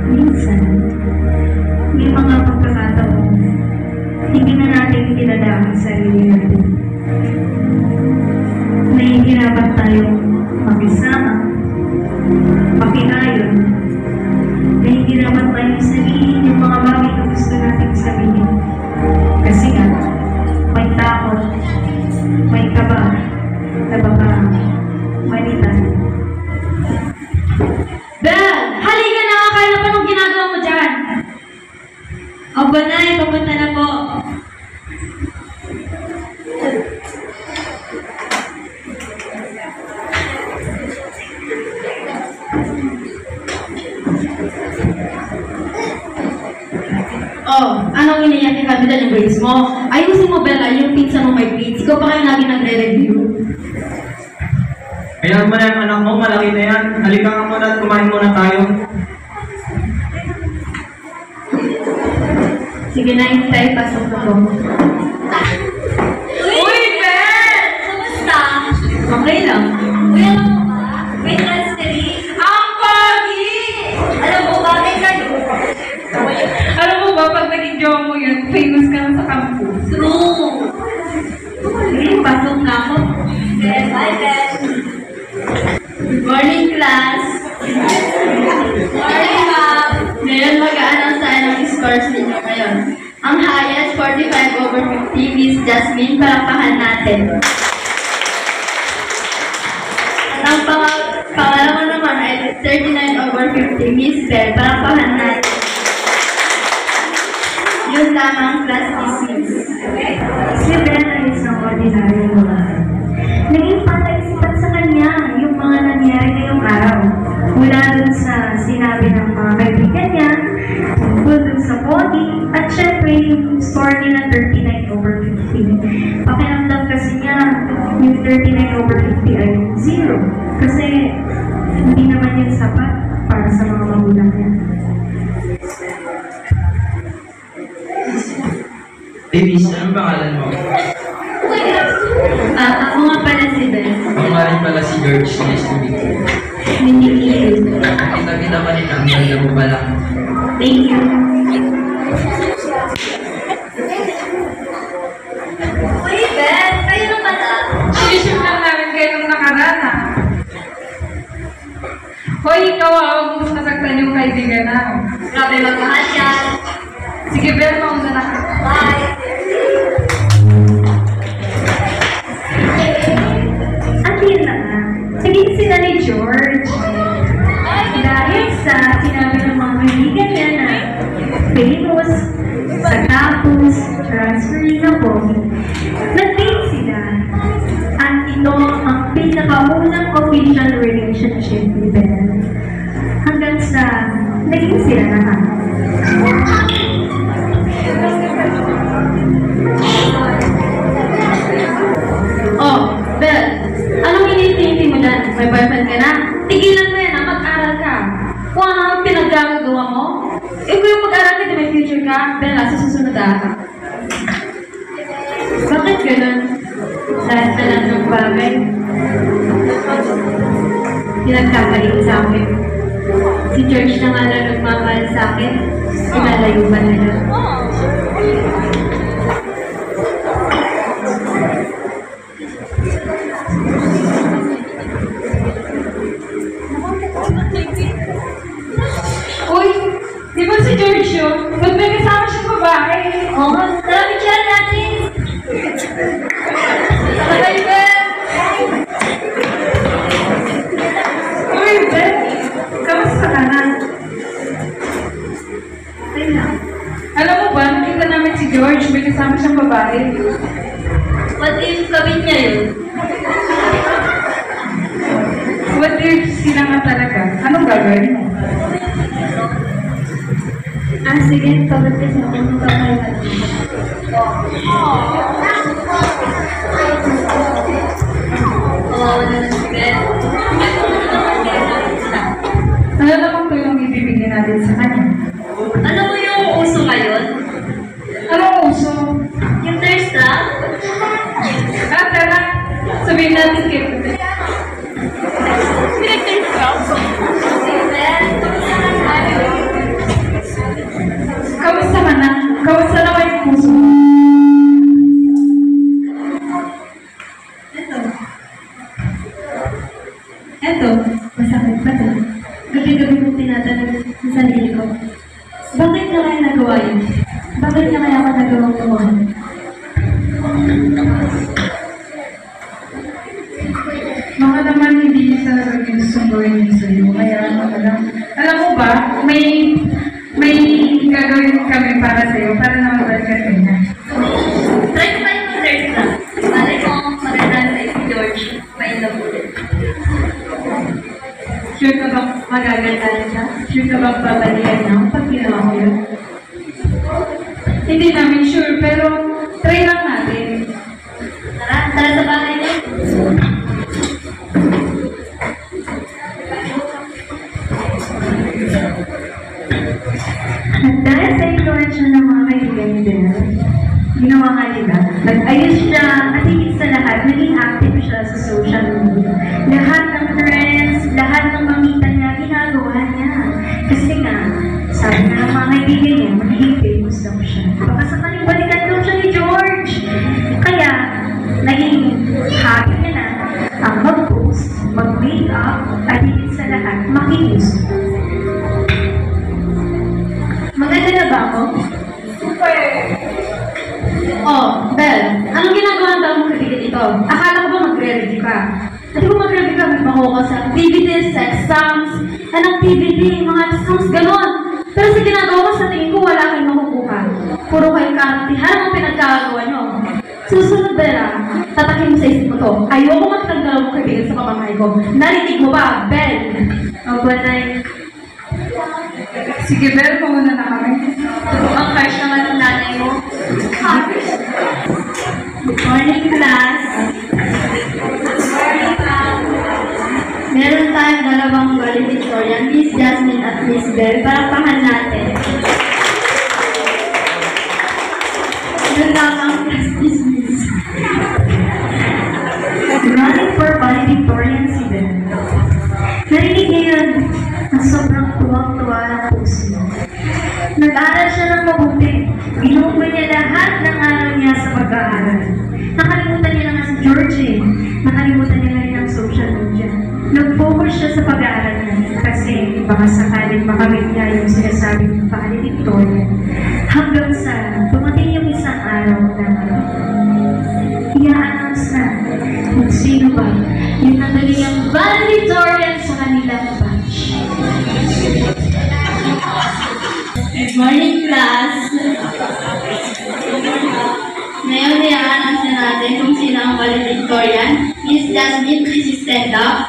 Minsan, may mga pagkakataon, hindi na natin kilala ang sarili natin. Nahihirapan tayong makisama, makiayon. Nahihirapan tayong sabihin yung mga bagay na gusto natin sabihin. Kasi nga, may takot, may kaba, na baka mali tayo. Bel! Halika na! Kaya pa nung ginagawa mo dyan? Aba na, papunta na po. Oh, anong iniyak yung kabila yung grades mo? Ayusin mo, Bella, yung pizza mo may grades. Ikaw pa kayo lagi nagre-review. Kaya mo na yung anak mo, malaki na yan. Halika nga muna at kumain muna tayo. Sige na, hintay, pasok na po. Uy, Bel! Kumusta? Okay lang. Uy, alam mo ba? May transferee. Ang pogi! Alam mo ba? May kayo. Alam mo ba, pag naging jowa mo yun, famous ka na sa campus. True! Sige, pasok na ako. Bel, bye, Bel. Good morning, class. Morning, ma'am. Ngayon, mag-a-announce tayo ng scores ninyo ngayon. Ang highest, 45/50, Miss Jasmine, palakpakan natin. At ang pangalawa naman ay 39/50, Miss Bell, palakpakan natin. Yun lamang, class dismissed. Si Ben ay isang ordinary babae. Naging pataisipan sa kanya yung mga nangyari ngayong araw. Mula dun sa sinabi ng mga kaibigan niya, tungkol dun sa body, at syempre yung score niya na 39/50. Pakiramdam kasi niya, yung 39/50 ay 0. Kasi hindi naman yun sapat para sa mga magulang niya. Davis, anong pangalan mo? Ako nga pala si Bell. Ako nga rin pala si George. Nice to meet you. Hindi. Kita-kita pa rin ang ganda mo pala. Thank you. Uy, Bell! Kayo na pala. Sinisip lang namin kayo nung nakarana. Hoy, ikaw huwag mo masaktan yung kaibigan namin. Grabe magmahal yan. Sige, Bel, mauna na ka. Bye! At yun na nga, naging sila ni George. Dahil sa sinabi ng mga kaibigan niya na famous, sa campus, transferring na po, nag-date sila. At ito ang pinakaunang official relationship ni Belle. Hanggang sa naging sila naman. Oh, Bel, anong initinti mo dyan? May boyfriend ka na? Tigilan mo yan, mag-aral ka. Kung ano ang pinaggagawa mo, kung yung mag-aral ka, may future ka, Bel, sa susunod Bakit ganun? Lahat na lang ng bagay, pinagkakalit sa akin. Si George na nga lang nagmamahal sa akin, pinalayo ba na lang? Uy, di ba si George yun? Ba't may kasama siyang babae? Oo, tara, picture natin. Sabay, Bel. Uy, Bel, kamusta ka na? Ay lang. Alam mo ba, nakita namin si George, may kasama siyang babae. What if gawin niya yun? What if sila nga talaga? Anong gagawin mo? Sige, pagod kasi ako ng babae. Oo, naman si Bel. Ano naman po yung ibibigay natin sa kanya? Ano mo yung uso ngayon? Anong uso? Yung thirst trap? Tara, sabihin natin kay Pinag-thirst Eto, masakit pa to. Gabi-gabi kong tinatanong sa sarili ko. Bakit na kaya nagawa yun? Bakit na kaya ako nagawang tumahan? Baka naman hindi niya talaga gustong gawin niya sa'yo. Kaya alam mo ba, may gagawin kami para sa'yo, para na mabalik ka niya. Try ko tayo mag-search na. Malay ko, maganda sa si George. May love ulit. Sure ka bang magagandahan siya? Sure ka bang babalikan niya pag ginawa ko yun? Hindi namin sure, pero try lang natin. Tara sa bagay niya. At dahil sa influensya ng mga kaibigan ni Bel, ginawa nga nila, nag-ayos siya at higit sa lahat, naging active siya sa social media. Lahat ng friends, lahat ng mamita niya, ginagawa niya. Kasi nga, sabi nga ng mga kaibigan niya, magiging famous daw siya. Baka sakaling balikan daw siya ni George. Kaya, naging happy niya na ang mag-post, mag-make up, at higit sa lahat, makinis. Maganda na ba ako? Oh, Bel, anong ginagawa ng tao mong kaibigan ito? Akala ko ba magre-review ka? Hindi ko magre-review ka, may makuha sa activities, sa exams, and activity, mga exams, gano'n. Pero sa ginagawa ko, sa tingin ko, wala kayong makukuha. Puro kayo karantihan ang pinagkagawa nyo. Susunod, Bella, tatakin mo sa isip mo to. Ayoko magtanggal mo kaibigan sa pamamahay ko. Narinig mo ba, Bel? O, Banay, Sige, Bel, pumunta na kami. Ang crush naman ng nanay mo. good morning, class. Meron tayong dalawang valedictorian, Miss Jasmine at Miss Bell. Parapahan natin. Yun lang ang class dismiss. Running for valedictorian si Bel. Narinig niya yun, ang sobrang tuwang-tuwa ng puso niya. Nag-aaral siya ng mabuti. Ginuha niya lahat ng araw niya sa pag-aaral. Nakalimutan niya na nga si Georgie. Nakalimutan niya na rin ang social media. Nag-focus siya sa pag-aaral niya kasi baka sakaling makamit niya yung sinasabing valedictorian. Hanggang sa dumating yung isang araw na i-announce na kung sino ba yung nagaling ang valedictorian sa kanilang batch. Good morning, class. Ngayon, i-announce na natin kung sino ang valedictorian. Miss Jasmine, please stand up.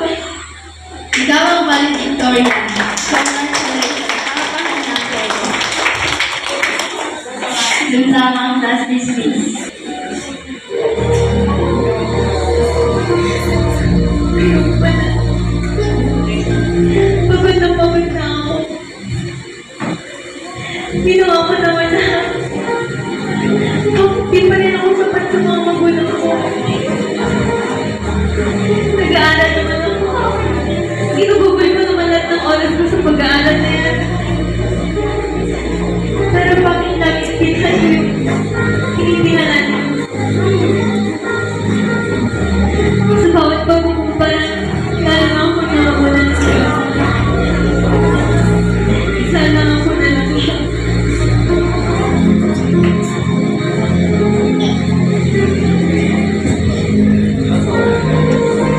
Ikaw ang valedictorian. Congratulations. Parapahan natin. Dun tama ang class dismiss. Pagod na ako. Ginawa ko naman na. Di pa rin ako sapat sa mga magulang ko. Nag-aaral naman ako. Ginugugol ko naman lahat ng oras ko sa pag-aaral na yan. Pero bakit lagi pinsan ko yung pinipinanan mo? Sa bawat pagkukumpara, lalo na ako nakakunan siya. Sana ako na lang siya.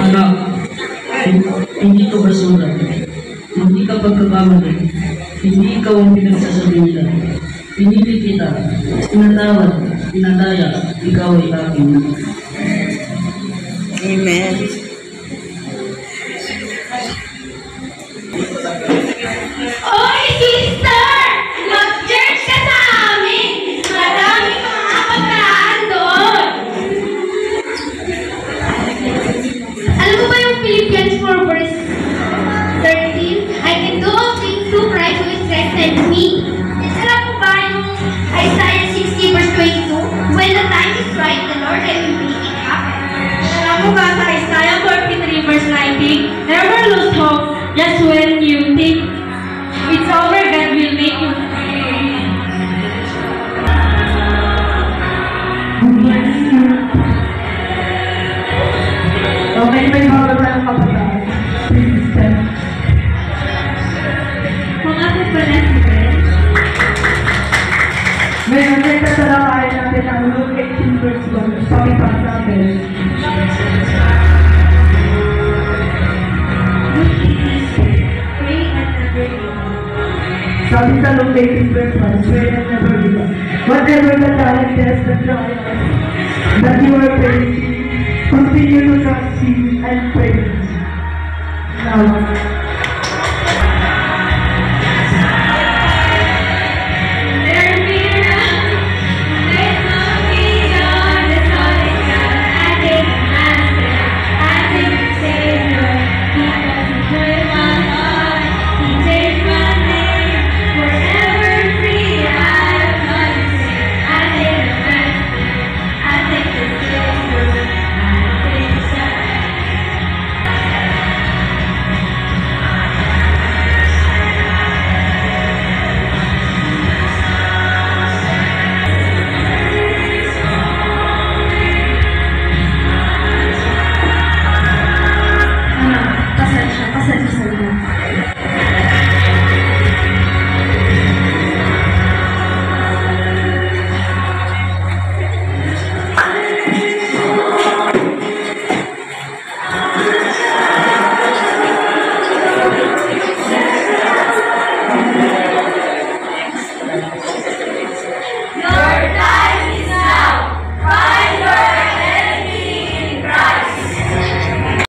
Anak, hindi ko basura. Hindi ka pagkakamali. Hindi ikaw ang pinagsasabihan. Pinili kita. Pinatawad. Pinadaya. Ikaw ay akin. Amen. Oy, sister! Mag-church ka sa amin! Marami mga kabataan doon! Alam mo ba yung Philippians 4 verse 13? I can do all things through Christ who strengthens me. Alam mo ba yung Isaiah 60 verse 22? When the time is right, the Lord I will make it happen. Alam mo ba sa Isaiah Sabi sa locating verse 1, pray and never give up. Whatever the talent test, the trial that you are facing, continue to trust Him and pray. Now,